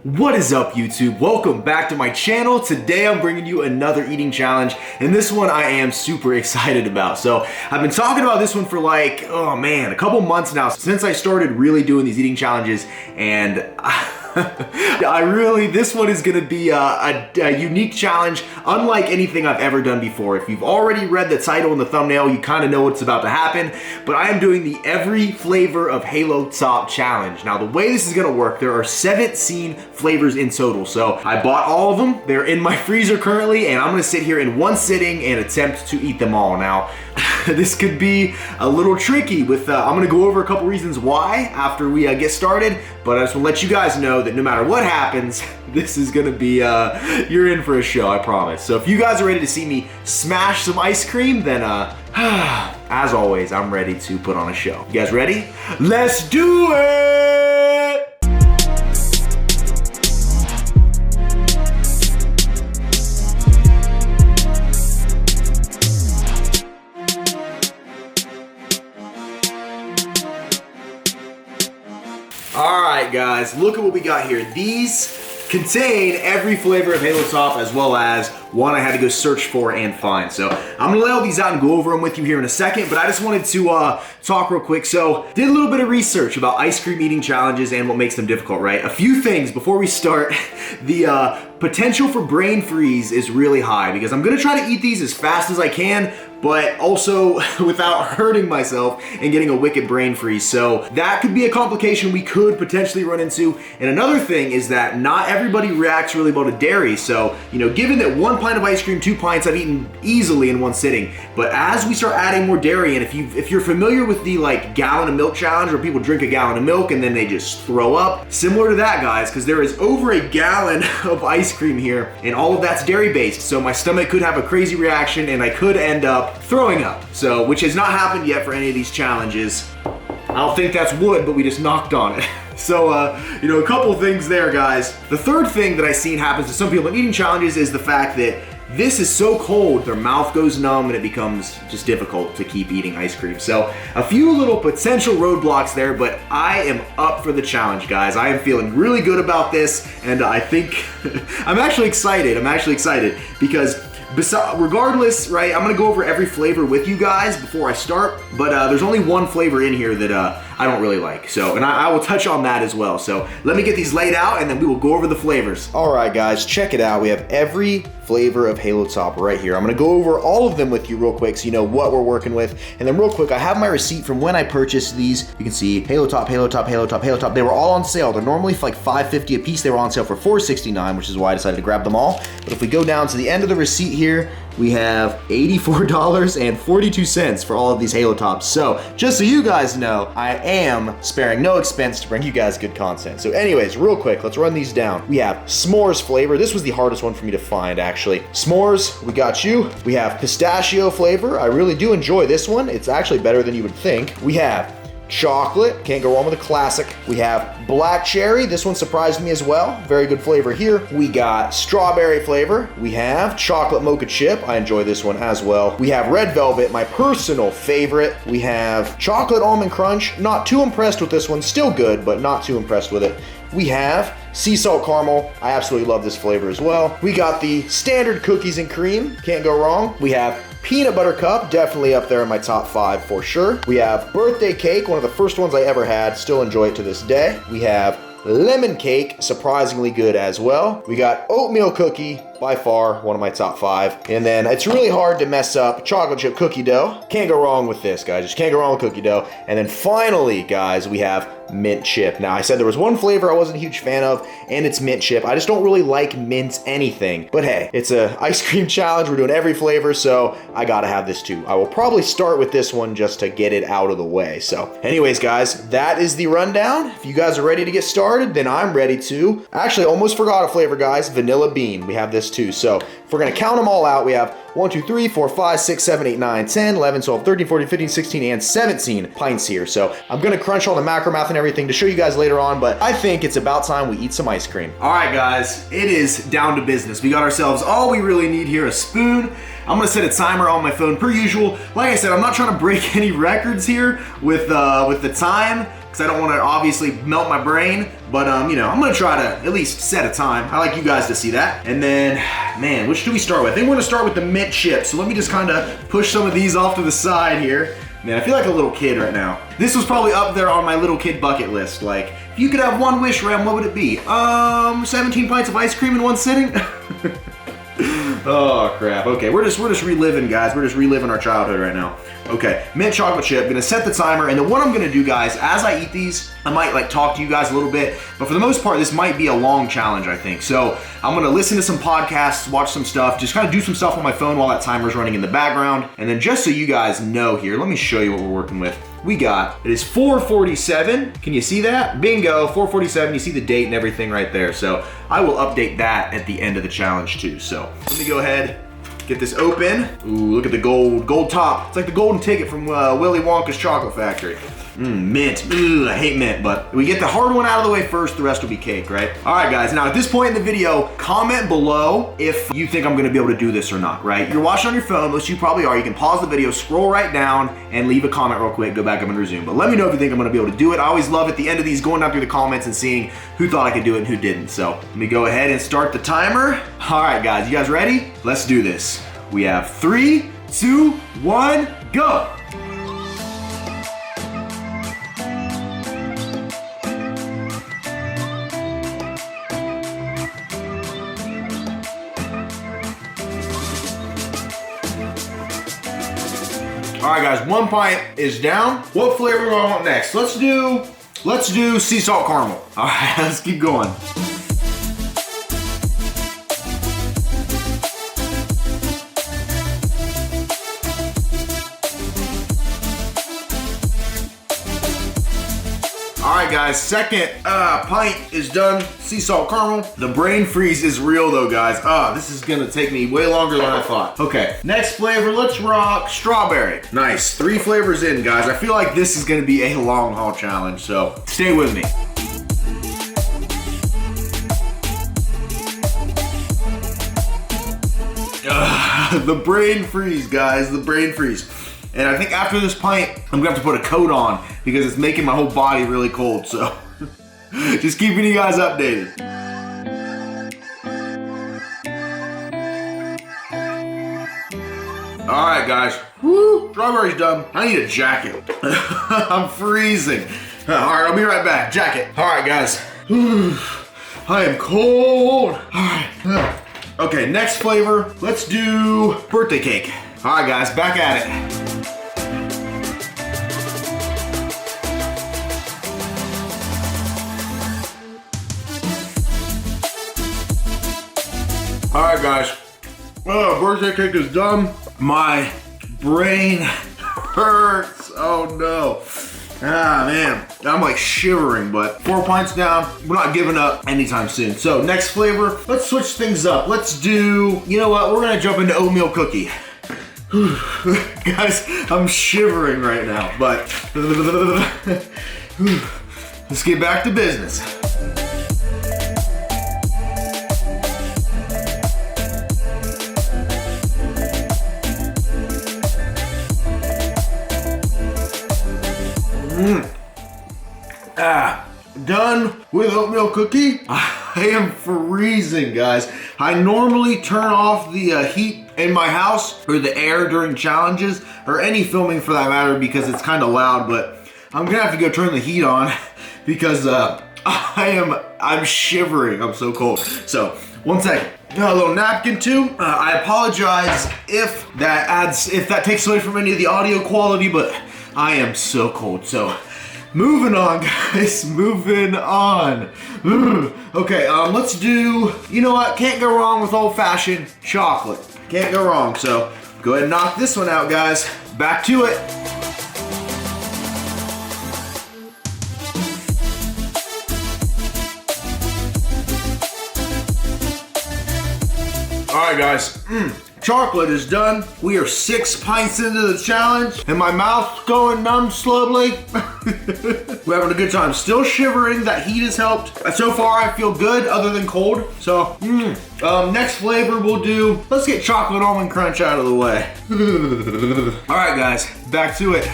What is up, YouTube? Welcome back to my channel. Today I'm bringing you another eating challenge, and this one I am super excited about. So I've been talking about this one for like, oh man, a couple months now since I started really doing these eating challenges, and this one is gonna be a unique challenge unlike anything I've ever done before. If you've already read the title and the thumbnail, you kind of know what's about to happen, but I am doing the every flavor of Halo Top challenge. Now the way this is gonna work, there are 17 flavors in total. So I bought all of them. They're in my freezer currently, and I'm gonna sit here in one sitting and attempt to eat them all. Now, this could be a little tricky with, I'm gonna go over a couple reasons why after we get started, but I just wanna let you guys know that no matter what happens, this is gonna be, you're in for a show, I promise. So if you guys are ready to see me smash some ice cream, then as always, I'm ready to put on a show. You guys ready? Let's do it! Alright guys, look at what we got here. These contain every flavor of Halo Top as well as one I had to go search for and find. So I'm gonna lay all these out and go over them with you here in a second, but I just wanted to talk real quick. So did a little bit of research about ice cream eating challenges and what makes them difficult, right? A few things before we start. The potential for brain freeze is really high because I'm gonna try to eat these as fast as I can, but also without hurting myself and getting a wicked brain freeze. So that could be a complication we could potentially run into. And another thing is that not everybody reacts really well to dairy. So, you know, given that 1 pint of ice cream, 2 pints I've eaten easily in one sitting, but as we start adding more dairy, and if you're familiar with the like gallon of milk challenge where people drink a gallon of milk and then they just throw up, similar to that guys, because there is over a gallon of ice cream here and all of that's dairy based. So my stomach could have a crazy reaction and I could end up throwing up. So, which has not happened yet for any of these challenges. I don't think that's wood, but we just knocked on it. So, you know, a couple of things there, guys. The third thing that I've seen happens to some people in eating challenges is the fact that this is so cold, their mouth goes numb and it becomes just difficult to keep eating ice cream. So a few little potential roadblocks there, but I am up for the challenge, guys. I am feeling really good about this, and I think I'm actually excited. Because regardless, right, I'm gonna go over every flavor with you guys before I start, but there's only one flavor in here that I don't really like. So, and I will touch on that as well. So let me get these laid out and then we will go over the flavors. All right, guys, check it out. We have every flavor of Halo Top right here. I'm gonna go over all of them with you real quick so you know what we're working with. And then real quick, I have my receipt from when I purchased these. You can see Halo Top, Halo Top, Halo Top, Halo Top. They were all on sale. They're normally like $5.50 a piece. They were on sale for $4.69, which is why I decided to grab them all. But if we go down to the end of the receipt here, we have $84.42 for all of these Halo Tops. So just so you guys know, I am sparing no expense to bring you guys good content. So anyways, real quick, let's run these down. We have s'mores flavor. This was the hardest one for me to find, actually. S'mores, we got you. We have pistachio flavor. I really do enjoy this one. It's actually better than you would think. We have chocolate, can't go wrong with a classic. We have black cherry. This one surprised me as well. Very good flavor here. We got strawberry flavor. We have chocolate mocha chip. I enjoy this one as well. We have red velvet, my personal favorite. We have chocolate almond crunch. Not too impressed with this one. Still good, but not too impressed with it. We have sea salt caramel. I absolutely love this flavor as well. We got the standard cookies and cream. Can't go wrong. We have peanut butter cup, definitely up there in my top 5 for sure. We have birthday cake, one of the first ones I ever had, still enjoy it to this day. We have lemon cake, surprisingly good as well. We got oatmeal cookie, by far one of my top 5. And then it's really hard to mess up chocolate chip cookie dough. Can't go wrong with this, guys. Just can't go wrong with cookie dough. And then finally, guys, we have mint chip. Now, I said there was one flavor I wasn't a huge fan of, and it's mint chip. I just don't really like mint anything. But hey, it's a ice cream challenge. We're doing every flavor, so I gotta have this too. I will probably start with this one just to get it out of the way. So anyways, guys, that is the rundown. If you guys are ready to get started, then I'm ready to. Actually, almost forgot a flavor, guys. Vanilla bean. We have this too. So if we're gonna count them all out, we have 1, 2, 3, 4, 5, 6, 7, 8, 9, 10, 11, 12, 13, 14, 15, 16, and 17 pints here. So I'm gonna crunch all the macro math and everything to show you guys later on, but I think it's about time we eat some ice cream. All right, guys, it is down to business. We got ourselves all we really need here, a spoon. I'm gonna set a timer on my phone per usual. Like I said, I'm not trying to break any records here with the time, because I don't want to obviously melt my brain, but you know, I'm gonna try to at least set a time. I like you guys to see that. And then, man, which do we start with? I think we're gonna start with the mint chips. So let me just kind of push some of these off to the side here. Man, I feel like a little kid right now. This was probably up there on my little kid bucket list. Like, if you could have one wish, Rem, what would it be? 17 pints of ice cream in one sitting? Oh crap, okay, we're just reliving, guys. We're just reliving our childhood right now. Okay, mint chocolate chip, gonna set the timer, and then what I'm gonna do, guys, as I eat these, I might like talk to you guys a little bit, but for the most part, this might be a long challenge, I think. So I'm gonna listen to some podcasts, watch some stuff, just kind of do some stuff on my phone while that timer's running in the background. And then just so you guys know here, let me show you what we're working with. We got, it is 4:47. Can you see that? Bingo, 4:47. You see the date and everything right there. So I will update that at the end of the challenge too. So let me go ahead, get this open. Ooh, look at the gold top. It's like the golden ticket from Willy Wonka's chocolate factory. Mint. Ugh, I hate mint, but we get the hard one out of the way first, the rest will be cake, right? All right, guys, now at this point in the video, comment below if you think I'm gonna be able to do this or not, right? You're watching on your phone, most of you probably are. You can pause the video, scroll right down, and leave a comment real quick, go back up and resume. But let me know if you think I'm gonna be able to do it. I always love at the end of these going down through the comments and seeing who thought I could do it and who didn't. So let me go ahead and start the timer. All right, guys, you guys ready? Let's do this. We have 3, 2, 1, go. All right, guys, 1 pint is down. What flavor do I want next? Let's do sea salt caramel. All right, let's keep going. All right, guys, second pint is done. Sea salt caramel. The brain freeze is real though, guys. This is gonna take me way longer than I thought. Okay, next flavor, let's rock strawberry. Nice, 3 flavors in, guys. I feel like this is gonna be a long haul challenge, so stay with me. The brain freeze, guys, the brain freeze. And I think after this pint, I'm gonna have to put a coat on because it's making my whole body really cold, so just keeping you guys updated. All right, guys, woo, strawberry's done. I need a jacket. I'm freezing. All right, I'll be right back, jacket. All right, guys, I am cold. All right, okay, next flavor, let's do birthday cake. All right, guys, back at it. All right, guys, birthday cake is done. My brain hurts, oh no. Man, I'm like shivering, but 4 pints down. We're not giving up anytime soon. So next flavor, let's switch things up. Let's do, you know what? We're gonna jump into oatmeal cookie. Guys, I'm shivering right now, but let's get back to business. Done with oatmeal cookie. I am freezing, guys. I normally turn off the heat in my house or the air during challenges or any filming for that matter because it's kind of loud, but I'm gonna have to go turn the heat on because I'm shivering. I'm so cold. So 1 second. A little napkin too. I apologize if that takes away from any of the audio quality, but I am so cold. So moving on, guys, moving on. Okay, let's do, you know what? Can't go wrong with old-fashioned chocolate. Can't go wrong, so go ahead and knock this one out, guys. Back to it. All right, guys, chocolate is done. We are 6 pints into the challenge and my mouth's going numb slowly. We're having a good time. Still shivering, that heat has helped. So far I feel good other than cold. So, next flavor we'll do, let's get chocolate almond crunch out of the way. All right, guys, back to it.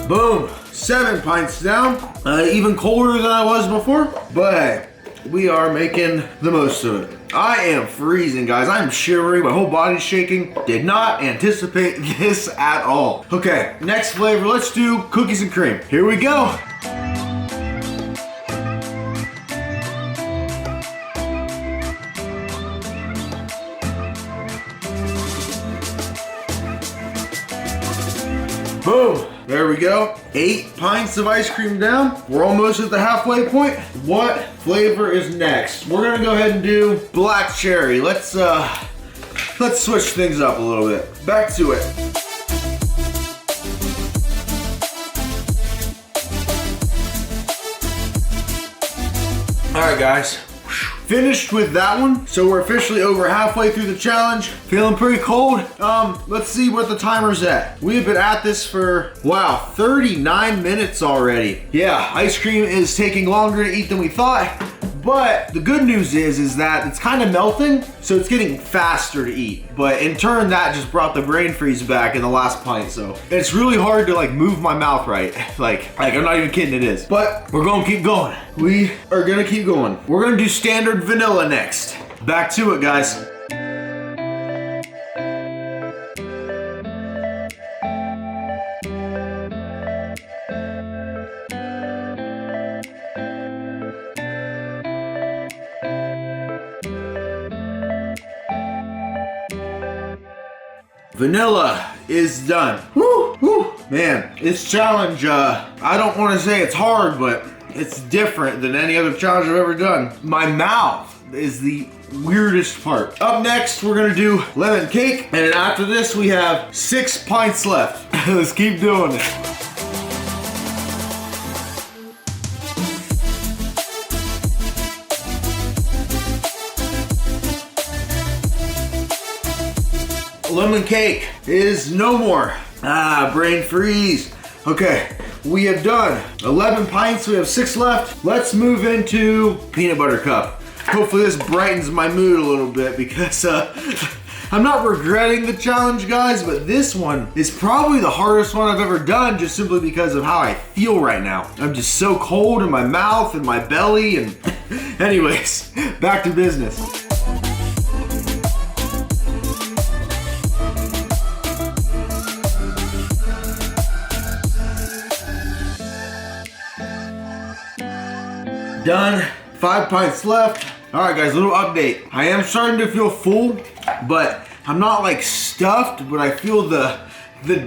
Boom, 7 pints down. Even colder than I was before, but hey, we are making the most of it. I am freezing, guys. I am shivering. My whole body's shaking. Did not anticipate this at all. Okay, next flavor. Let's do cookies and cream. Here we go. Boom. There we go. 8 pints of ice cream down. We're almost at the halfway point. What flavor is next? We're gonna go ahead and do black cherry. Let's switch things up a little bit. Back to it. All right, guys. Finished with that one. So we're officially over halfway through the challenge. Feeling pretty cold. Let's see what the timer's at. We have been at this for, wow, 39 minutes already. Yeah, ice cream is taking longer to eat than we thought. But the good news is that it's kind of melting, so it's getting faster to eat. But in turn, that just brought the brain freeze back in the last pint. So it's really hard to like move my mouth right. Like I'm not even kidding, it is. But we're gonna keep going. We are gonna keep going. We're gonna do standard vanilla next. Back to it, guys. Vanilla is done. Woo, woo. Man, this challenge, I don't want to say it's hard, but it's different than any other challenge I've ever done. My mouth is the weirdest part. Up next, we're gonna do lemon cake, and then after this, we have 6 pints left. Let's keep doing it. Lemon cake is no more. Brain freeze. Okay, we have done 11 pints, we have 6 left. Let's move into peanut butter cup. Hopefully this brightens my mood a little bit because I'm not regretting the challenge, guys, but this one is probably the hardest one I've ever done just simply because of how I feel right now. I'm just so cold in my mouth and my belly and anyways, back to business. Done, 5 pints left. All right, guys, little update. I am starting to feel full, but I'm not like stuffed, but I feel the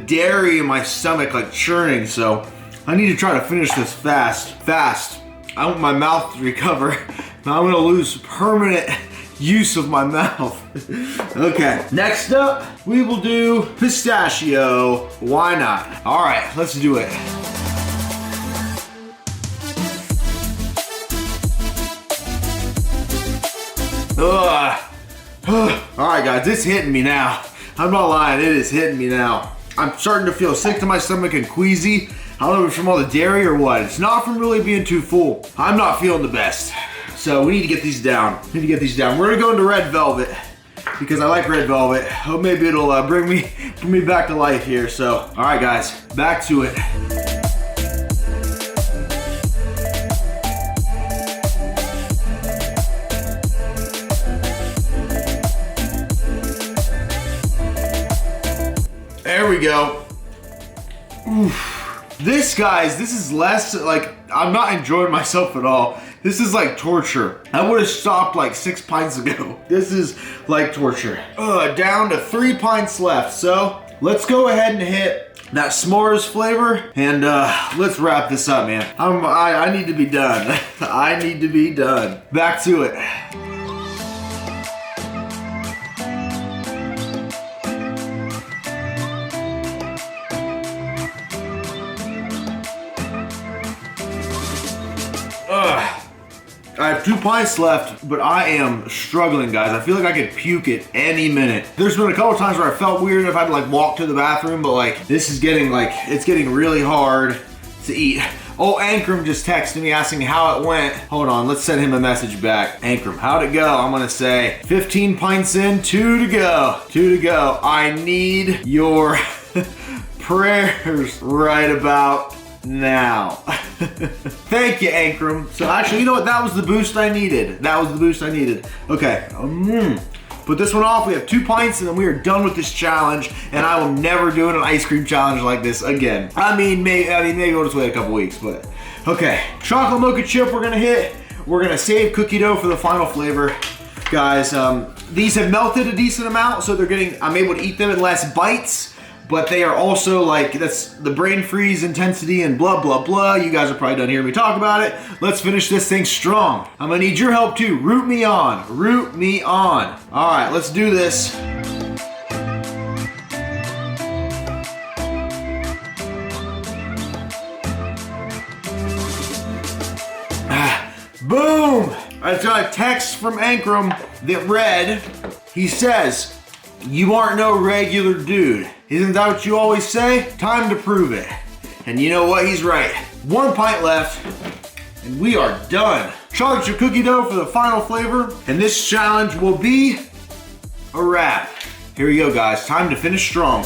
dairy in my stomach like churning, so I need to try to finish this fast. I want my mouth to recover. I'm gonna lose permanent use of my mouth. Okay, next up, we will do pistachio. Why not? All right, let's do it. All right, guys, it's hitting me now. I'm not lying, it is hitting me now. I'm starting to feel sick to my stomach and queasy. I don't know if it's from all the dairy or what. It's not from really being too full. I'm not feeling the best. So we need to get these down. We're gonna go into red velvet because I like red velvet. Hope maybe it'll bring me back to life here. So, all right, guys, back to it. There we go. Oof. This is less, like, I'm not enjoying myself at all. This is like torture. I would have stopped like 6 pints ago. This is like torture. Down to 3 pints left. So let's go ahead and hit that s'mores flavor and let's wrap this up, man. I need to be done. I need to be done. Back to it. I have 2 pints left, but I am struggling, guys. I feel like I could puke at any minute. There's been a couple times where I felt weird if I had to like walk to the bathroom, but like this is getting like, it's getting really hard to eat. Oh, Ankrum just texted me asking how it went. Hold on, let's send him a message back. Ankrum, how'd it go? I'm gonna say 15 pints in, 2 to go. 2 to go. I need your prayers right about now. Thank you, Ankrum. So actually, you know what? That was the boost I needed. That was the boost I needed. Okay. Put this one off. We have 2 pints and then we are done with this challenge, and I will never do an ice cream challenge like this again. I mean, maybe we'll just wait a couple weeks, but okay. Chocolate mocha chip we're gonna hit. We're gonna save cookie dough for the final flavor. Guys, these have melted a decent amount, so I'm able to eat them in less bites, but they are also like, that's the brain freeze intensity and blah, blah, blah. You guys are probably done hearing me talk about it. Let's finish this thing strong. I'm gonna need your help too. Root me on, root me on. All right, let's do this. Boom! I just got a text from Ankrum that read, he says, "You aren't no regular dude. Isn't that what you always say? Time to prove it." And you know what? He's right. 1 pint left, and we are done. Chocolate chip cookie dough for the final flavor, and this challenge will be a wrap. Here we go, guys. Time to finish strong.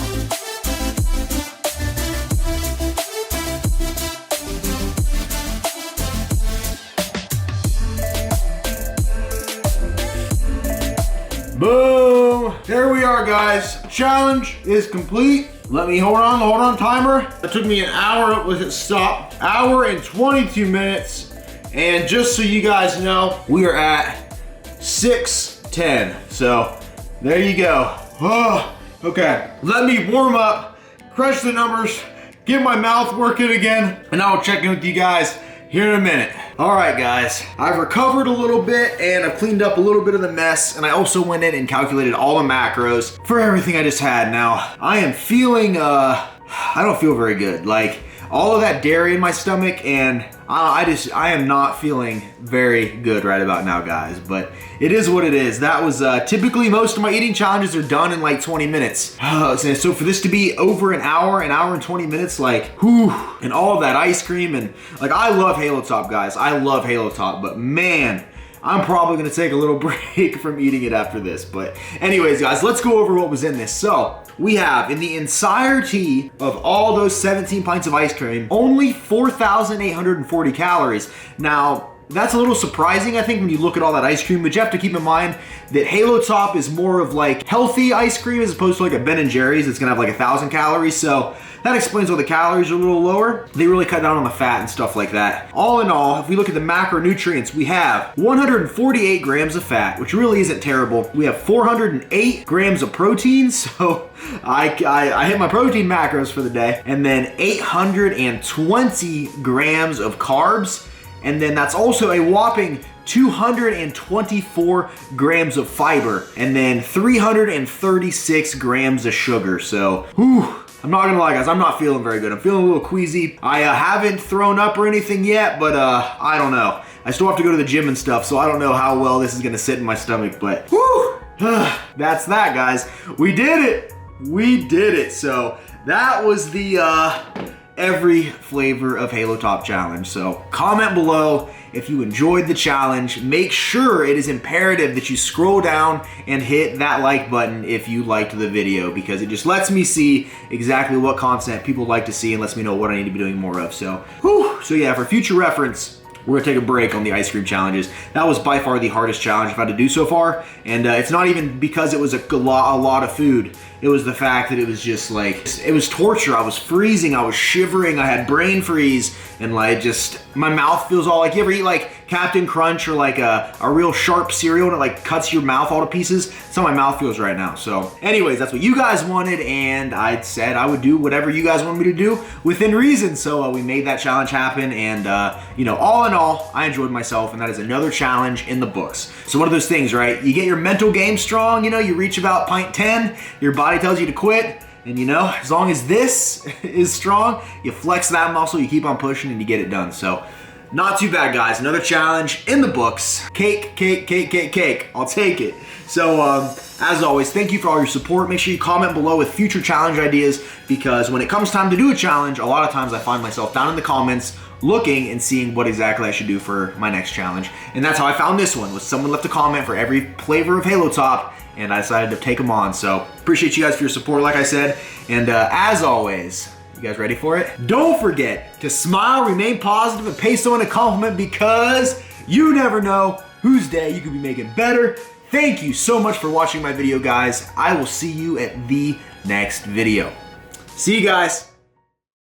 Boom! There we are, guys. Challenge is complete. Let me hold on timer. It took me an hour, let's hit stop. Hour and 22 minutes. And just so you guys know, we are at 6:10. So there you go. Oh, okay, let me warm up, crunch the numbers, get my mouth working again, and I will check in with you guys here in a minute. All right, guys, I've recovered a little bit and I've cleaned up a little bit of the mess, and I also went in and calculated all the macros for everything I just had. Now, I am feeling, I don't feel very good. Like, all of that dairy in my stomach, and I am not feeling very good right about now, guys, but it is what it is. That was, typically most of my eating challenges are done in like 20 minutes. So for this to be over an hour and 20 minutes, like, whew, and all of that ice cream, and like, I love Halo Top, guys. I love Halo Top, but man, I'm probably gonna take a little break from eating it after this. But anyways, guys, let's go over what was in this. So we have, in the entirety of all those 17 pints of ice cream, only 4,840 calories. Now, that's a little surprising, I think, when you look at all that ice cream, but you have to keep in mind that Halo Top is more of like healthy ice cream as opposed to like a Ben & Jerry's that's gonna have like 1,000 calories. So that explains why the calories are a little lower. They really cut down on the fat and stuff like that. All in all, if we look at the macronutrients, we have 148 grams of fat, which really isn't terrible. We have 408 grams of protein, so I hit my protein macros for the day, and then 820 grams of carbs, and then that's also a whopping 224 grams of fiber, and then 336 grams of sugar. So, whew, I'm not gonna lie, guys, I'm not feeling very good. I'm feeling a little queasy. I haven't thrown up or anything yet, but I don't know. I still have to go to the gym and stuff, so I don't know how well this is gonna sit in my stomach, but whew, that's that, guys. We did it. We did it. So that was the every flavor of Halo Top challenge. So comment below if you enjoyed the challenge. Make sure it is imperative that you scroll down and hit that like button if you liked the video, because it just lets me see exactly what content people like to see and lets me know what I need to be doing more of. So, whew. So yeah, for future reference, we're gonna take a break on the ice cream challenges. That was by far the hardest challenge I've had to do so far. And it's not even because it was a lot of food. It was the fact that it was just like, it was torture. I was freezing, I was shivering, I had brain freeze, and like just, my mouth feels all like, you ever eat like Captain Crunch or like a real sharp cereal and it like cuts your mouth all to pieces? That's how my mouth feels right now. So anyways, that's what you guys wanted, and I said I would do whatever you guys wanted me to do within reason. So we made that challenge happen, and you know, all in all, I enjoyed myself, and that is another challenge in the books. So one of those things, right? You get your mental game strong, you know, you reach about pint 10, your body tells you to quit, and you know, as long as this is strong, you flex that muscle, you keep on pushing, and you get it done. So not too bad, guys. Another challenge in the books. Cake, cake, cake, cake, cake. I'll take it. So as always, thank you for all your support. Make sure you comment below with future challenge ideas, because when it comes time to do a challenge, a lot of times I find myself down in the comments looking and seeing what exactly I should do for my next challenge. And that's how I found this one, was someone left a comment for every flavor of Halo Top, and I decided to take them on. So appreciate you guys for your support, like I said. And as always, you guys ready for it? Don't forget to smile, remain positive, and pay someone a compliment, because you never know whose day you could be making better. Thank you so much for watching my video, guys. I will see you at the next video. See you guys.